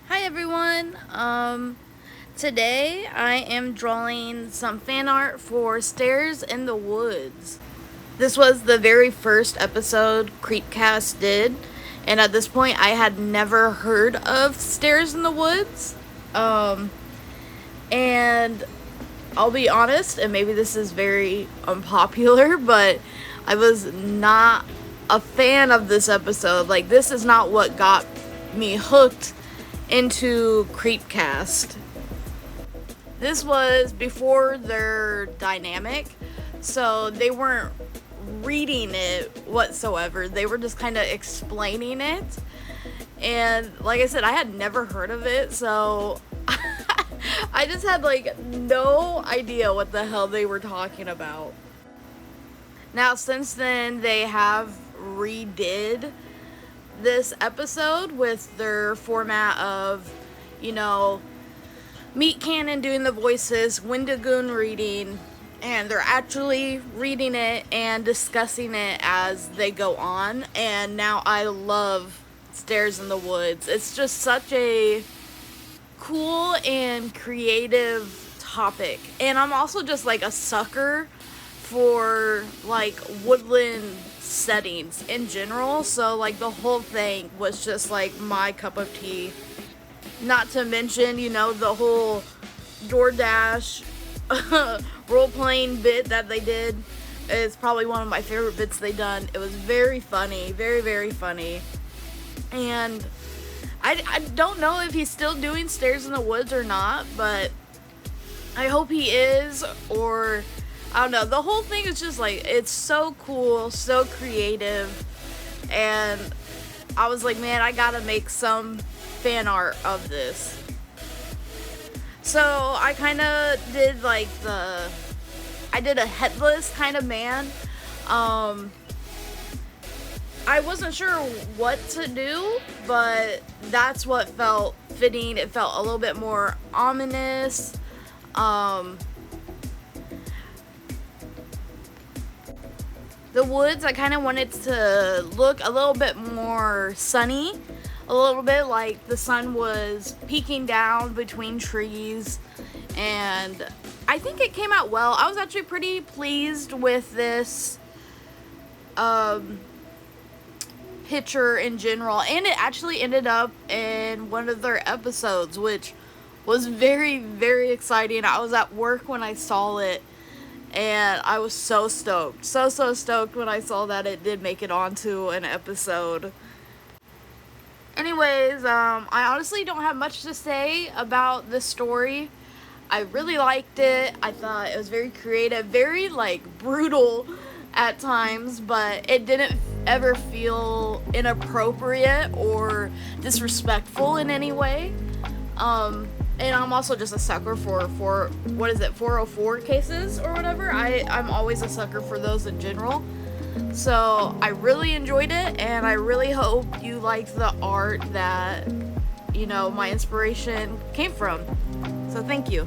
Hi everyone. Today I am drawing some fan art for Stairs in the Woods. This was the very first episode Creepcast did, and at this point I had never heard of Stairs in the Woods. Um, and I'll be honest, and maybe this is very unpopular, but I was not a fan of this episode. Like, this is not what got me hooked into Creepcast. This was before their dynamic, so they weren't reading it whatsoever. They were just kind of explaining it. And like I said, I had never heard of it, so I just had like no idea what the hell they were talking about. Now, since then, they have redid this episode with their format of, Meat Cannon doing the voices, Wendigoon reading, and they're actually reading it and discussing it as they go on. And now I love Stairs in the Woods. It's just such a cool and creative topic. And I'm also just like a sucker for like woodland settings in general, so like the whole thing was just like my cup of tea. Not to mention, the whole DoorDash role-playing bit that they did is probably one of my favorite bits they done. It was very funny, very, very funny. And I don't know if he's still doing Stairs in the Woods or not, but I hope he is, or I don't know. The whole thing is just like, it's so cool, so creative, and I was like, man, I gotta make some fan art of this. So I kind of did like I did a headless kind of man. I wasn't sure what to do, but that's what felt fitting. It felt a little bit more ominous. The woods, I kind of wanted to look a little bit more sunny, a little bit like the sun was peeking down between trees, and I think it came out well. I was actually pretty pleased with this picture in general, and it actually ended up in one of their episodes, which was very, very exciting. I was at work when I saw it, and I was so stoked. So stoked when I saw that it did make it onto an episode. Anyways, I honestly don't have much to say about this story. I really liked it. I thought it was very creative, very, brutal at times, but it didn't ever feel inappropriate or disrespectful in any way. And I'm also just a sucker for 404 cases or whatever. I'm always a sucker for those in general. So I really enjoyed it, and I really hope you liked the art that, my inspiration came from. So thank you.